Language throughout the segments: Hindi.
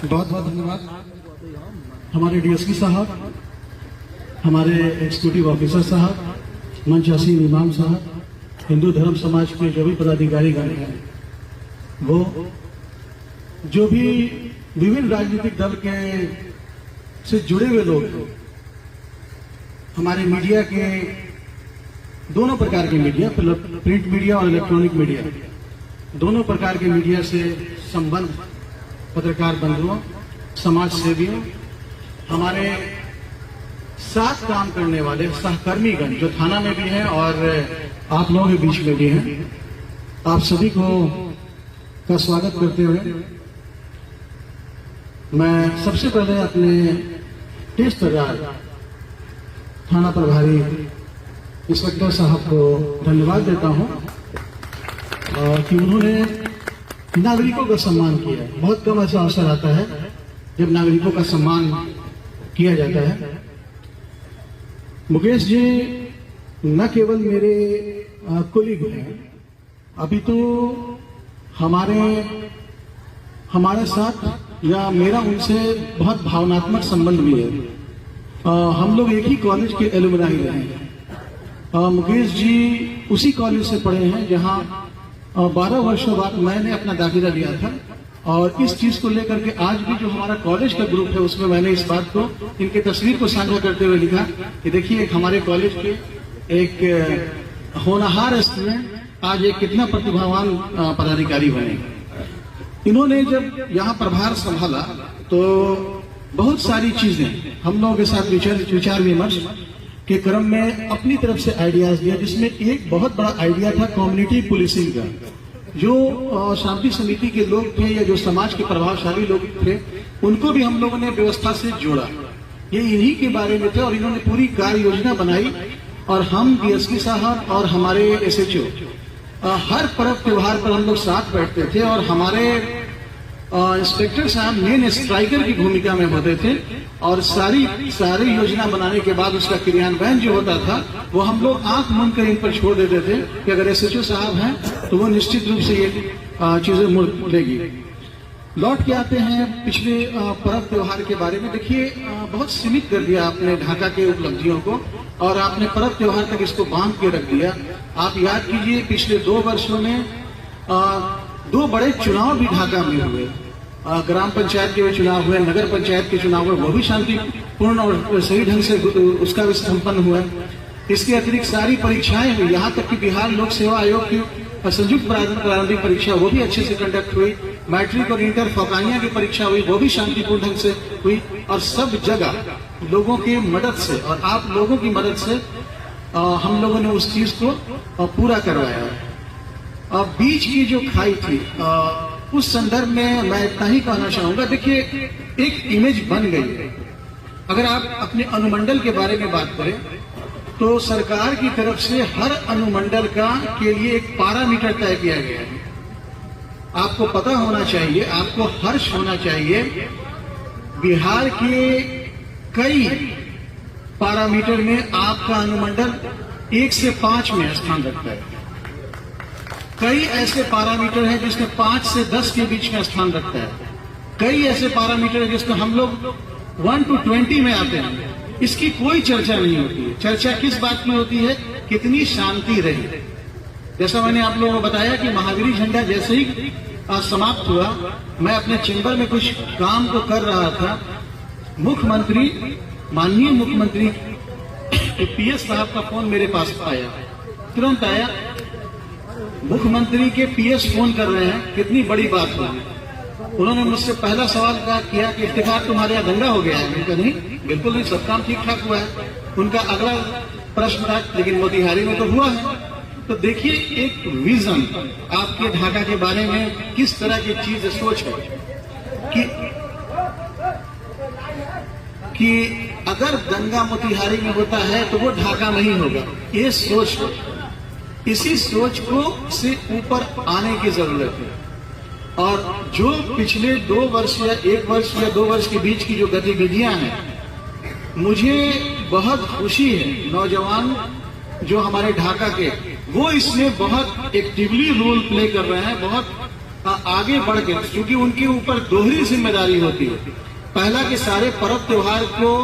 बहुत बहुत धन्यवाद हमारे डीएसपी साहब, हमारे एग्जीक्यूटिव ऑफिसर साहब, मंच हसीन इमाम साहब, हिंदू धर्म समाज के जो भी पदाधिकारी हैं, वो जो भी विभिन्न राजनीतिक दल के से जुड़े हुए लोग, हमारे मीडिया के दोनों प्रकार के मीडिया, प्रिंट मीडिया और इलेक्ट्रॉनिक मीडिया, दोनों प्रकार के मीडिया से संबंध पत्रकार बंधुओं, समाज सेवियों, हमारे साथ काम करने वाले सहकर्मीगण जो थाना में भी हैं और आप लोगों के बीच में भी हैं, आप सभी को का स्वागत करते हुए मैं सबसे पहले अपने तेज तर्रार थाना प्रभारी इंस्पेक्टर साहब को धन्यवाद देता हूं कि उन्होंने नागरिकों का सम्मान किया। बहुत कम ऐसा अवसर आता है जब नागरिकों का सम्मान किया जाता है। मुकेश जी न केवल मेरे कुलीग हैं, अभी तो हमारे साथ या मेरा उनसे बहुत भावनात्मक संबंध भी है। हम लोग एक ही कॉलेज के एलुमनाई रहे हैं। मुकेश जी उसी कॉलेज से पढ़े हैं जहां 12 वर्षों बाद मैंने अपना दाखिला लिया था, और इस चीज को लेकर के आज भी जो हमारा कॉलेज का ग्रुप है उसमें मैंने इस बात को, इनके तस्वीर को साझा करते हुए लिखा कि देखिए एक हमारे कॉलेज के एक होनहार स्टूडेंट आज एक कितना प्रतिभावान पदाधिकारी बने। इन्होंने जब यहाँ प्रभार संभाला तो बहुत सारी चीजें हम लोगों के साथ विचार विमर्श के क्रम में अपनी तरफ से आइडियाज दिया, जिसमें एक बहुत बड़ा आइडिया था कम्युनिटी पुलिसिंग का। जो शांति समिति के लोग थे या जो समाज के प्रभावशाली लोग थे, उनको भी हम लोगों ने व्यवस्था से जोड़ा। ये इन्हीं के बारे में थे और इन्होंने पूरी कार्य योजना बनाई, और हम डीएसपी साहब और हमारे एसएचओ हर पर्व त्योहार पर हम लोग साथ बैठते थे, और हमारे इंस्पेक्टर साहब मेन स्ट्राइकर की भूमिका में होते थे, और सारी योजना बनाने के बाद उसका क्रियान्वयन जो होता था वो हम लोग आंख मूंद कर इन पर छोड़ देते थे कि अगर एसएचओ साहब हैं तो वो निश्चित रूप से ये चीजें मुड़ लेगी। लौट के आते हैं पिछले पर्व त्योहार के बारे में। देखिए बहुत सीमित कर दिया आपने ढाका के उपलब्धियों को, और आपने पर्व त्योहार तक इसको बांध के रख दिया। आप याद कीजिए पिछले 2 वर्षों में 2 बड़े चुनाव भी ढाका में हुए। ग्राम पंचायत के भी चुनाव हुए, नगर पंचायत के चुनाव हुए, वो भी शांतिपूर्ण और सही ढंग से उसका भी संपन्न हुआ। इसके अतिरिक्त सारी परीक्षाएं हुई, यहाँ तक कि बिहार लोक सेवा आयोग की संयुक्त प्रारंभिक परीक्षा वो भी अच्छे से कंडक्ट हुई। मैट्रिक और इंटर फौकानिया की परीक्षा हुई, वो भी शांतिपूर्ण ढंग से हुई, और सब जगह लोगों की मदद से और आप लोगों की मदद से हम लोगों ने उस चीज को पूरा करवाया। अब बीच की जो खाई थी उस संदर्भ में मैं इतना ही कहना चाहूंगा। देखिए एक इमेज बन गई। अगर आप अपने अनुमंडल के बारे में बात करें तो सरकार की तरफ से हर अनुमंडल के लिए एक पैरामीटर तय किया गया है। आपको पता होना चाहिए, आपको हर्ष होना चाहिए, बिहार के कई पैरामीटर में आपका अनुमंडल 1 से 5 में स्थान रखता है। कई ऐसे पैरामीटर हैं जिसमें 5 से 10 के बीच में स्थान रखता है। कई ऐसे पैरामीटर हैं जिसमें हम लोग 1 to 20 में आते हैं। इसकी कोई चर्चा नहीं होती है। चर्चा किस बात में होती है? कितनी शांति रही। जैसा मैंने आप लोगों को बताया कि महावीर झंडा जैसे ही समाप्त हुआ, मैं अपने चेंबर में कुछ काम को कर रहा था। मुख्यमंत्री, माननीय मुख्यमंत्री पीएस साहब का फोन मेरे पास आया, तुरंत आया। मुख्यमंत्री के पीएस फोन कर रहे हैं, कितनी बड़ी बात होगी। उन्होंने मुझसे पहला सवाल किया कि इफ्तिखार तुम्हारे यहाँ दंगा हो गया है? उनका नहीं, बिल्कुल नहीं, सब काम ठीक ठाक हुआ है। उनका अगला प्रश्न था लेकिन मोतिहारी में तो हुआ है। तो देखिए एक विजन आपके ढाका के बारे में किस तरह की चीज सोच है कि अगर दंगा मोतिहारी में होता है तो वो ढाका में ही होगा। ये सोच, इसी सोच को से ऊपर आने की जरूरत है। और जो पिछले 2 वर्ष या 1 वर्ष या 2 वर्ष के बीच की जो गतिविधियां हैं, मुझे बहुत खुशी है। नौजवान जो हमारे ढाका के, वो इसमें बहुत एक्टिवली रोल प्ले कर रहे हैं, बहुत आगे बढ़ के, क्योंकि उनके ऊपर दोहरी जिम्मेदारी होती है। पहला कि सारे पर्व त्योहार को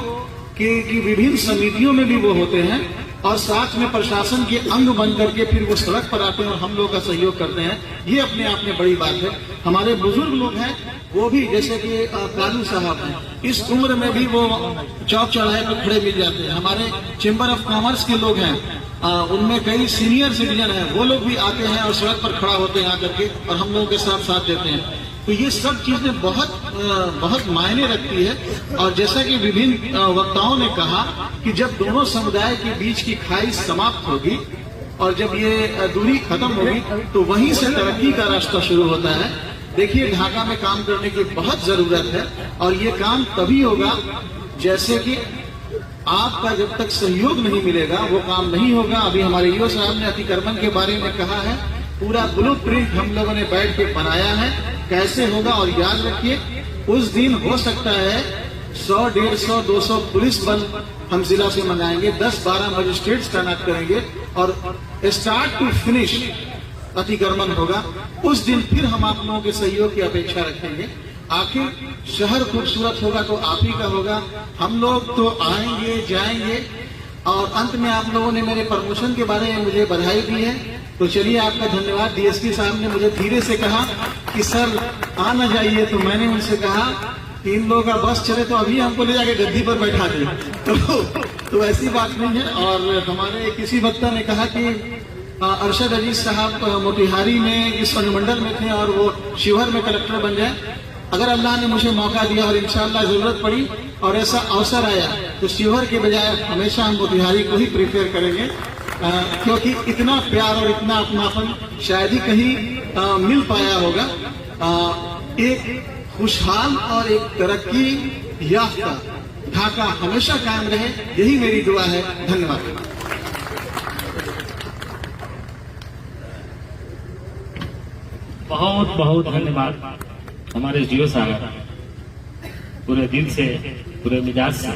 की विभिन्न समितियों में भी वो होते हैं और साथ में प्रशासन के अंग बन करके फिर वो सड़क पर आते हैं और हम लोग का सहयोग करते हैं। ये अपने आप में बड़ी बात है। हमारे बुजुर्ग लोग हैं वो भी, जैसे कि कालू साहब हैं, इस उम्र में भी वो चौक चौराहे पर खड़े मिल जाते हैं। हमारे चेंबर ऑफ कॉमर्स के लोग हैं, उनमें कई सीनियर सिटीजन हैं, वो लोग भी आते हैं और सड़क पर खड़ा होते हैं आकर के और हम लोगों के साथ देते हैं। तो ये सब चीजें बहुत मायने रखती है। और जैसा कि विभिन्न वक्ताओं ने कहा कि जब दोनों समुदाय के बीच की खाई समाप्त होगी और जब ये दूरी खत्म होगी तो वहीं से तरक्की का रास्ता शुरू होता है। देखिए, ढाका में काम करने की बहुत जरूरत है और ये काम तभी होगा जैसे कि आपका जब तक सहयोग नहीं मिलेगा वो काम नहीं होगा। अभी हमारे ईओ साहब ने अतिक्रमण के बारे में कहा है, पूरा ब्लूप्रिंट हम लोगों ने बैठ के बनाया है कैसे होगा। और याद रखिए, उस दिन हो सकता है 100, 150, 200 पुलिस बल हम जिला से मंगाएंगे, 10-12 मजिस्ट्रेट्स तैनात करेंगे और स्टार्ट टू फिनिश अतिक्रमण होगा। उस दिन फिर हम आप लोगों के सहयोग की अपेक्षा रखेंगे। आखिर शहर खूबसूरत होगा तो आप ही का होगा। हम लोग तो आएंगे जाएंगे। और अंत में आप लोगों ने मेरे प्रमोशन के बारे में मुझे बधाई दी है, तो चलिए आपका धन्यवाद। डीएसपी साहब ने मुझे धीरे से कहा कि सर आ न जाइए, तो मैंने उनसे कहा कि इन लोगों का बस चले तो अभी हमको ले जाके गद्दी पर बैठा दे। तो ऐसी बात नहीं है। और हमारे किसी वक्ता ने कहा कि अरशद अजीज साहब मोतिहारी में इस अनुमंडल में थे और वो शिवहर में कलेक्टर बन जाए। अगर अल्लाह ने मुझे मौका दिया और इंशाअल्लाह जरूरत पड़ी और ऐसा अवसर आया तो शिवहर के बजाय हमेशा हम मोतिहारी को ही प्रेफर करेंगे, क्योंकि इतना प्यार और इतना अपनापन शायद ही कहीं मिल पाया होगा। एक खुशहाल और एक तरक्की याफ्ता ढाका हमेशा कायम रहे, यही मेरी दुआ है। धन्यवाद। बहुत बहुत धन्यवाद हमारे जीओ साहब, पूरे दिल से पूरे मिजाज से